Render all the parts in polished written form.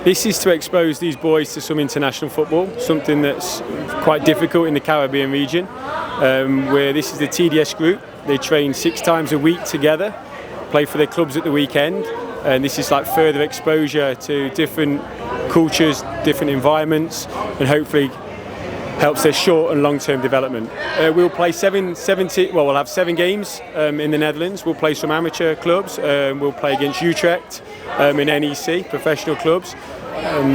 This is to expose these boys to some international football, something that's quite difficult in the Caribbean region, where this is the TDS group. They train 6 times a week together, play for their clubs at the weekend, and this is like further exposure to different cultures, different environments, and hopefully helps their short and long-term development. We'll play we'll have 7 games in the Netherlands. We'll play some amateur clubs. We'll play against Utrecht in NEC, professional clubs,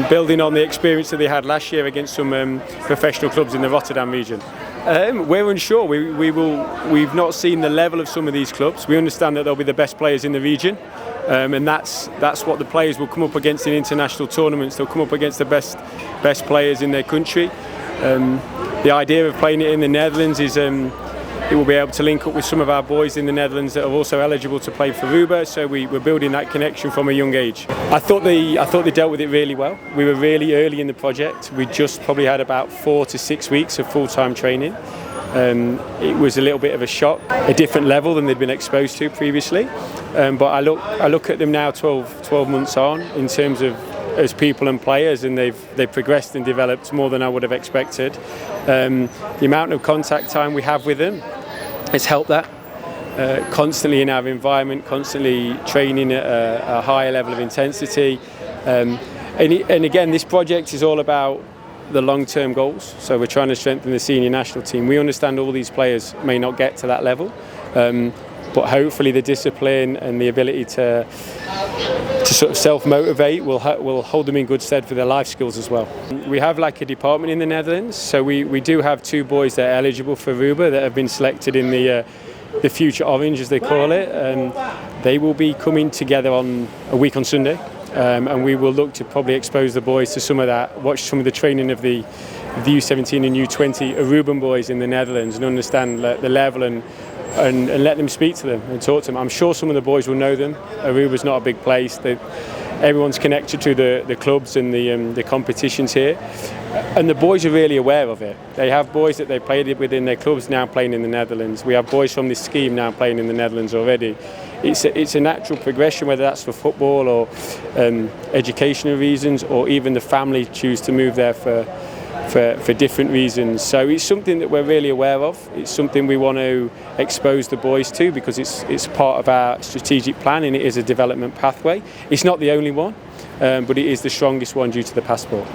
building on the experience that they had last year against some professional clubs in the Rotterdam region. We're unsure. We've not seen the level of some of these clubs. We understand that they'll be the best players in the region, and that's what the players will come up against in international tournaments. They'll come up against the best players in their country. The idea of playing it in the Netherlands is it will be able to link up with some of our boys in the Netherlands that are also eligible to play for Aruba. So we're building that connection from a young age. I thought they dealt with it really well. We were really early in the project. We just probably had about 4 to 6 weeks of full-time training. It was a little bit of a shock, a different level than they'd been exposed to previously. But I look at them now 12 months on in terms of as people and players, and they've progressed and developed more than I would have expected. The amount of contact time we have with them has helped that. Constantly in our environment, constantly training at a higher level of intensity. And again, this project is all about the long-term goals. So we're trying to strengthen the senior national team. We understand all these players may not get to that level, but hopefully the discipline and the ability to sort of self-motivate will hold them in good stead for their life skills as well. We have like a department in the Netherlands, so we do have 2 boys that are eligible for Aruba that have been selected in the Future Orange, as they call it. They will be coming together on a week on Sunday, and we will look to probably expose the boys to some of that, watch some of the training of the U17 and U20 Aruban boys in the Netherlands and understand the level and let them speak to them and talk to them. I'm sure some of the boys will know them. Aruba's not a big place. Everyone's connected to the clubs and the competitions here. And the boys are really aware of it. They have boys that they played within their clubs now playing in the Netherlands. We have boys from this scheme now playing in the Netherlands already. It's a natural progression, whether that's for football or educational reasons, or even the family choose to move there for different reasons. So it's something that we're really aware of. It's something we want to expose the boys to because it's part of our strategic plan, and it is a development pathway. It's not the only one, but it is the strongest one due to the passport.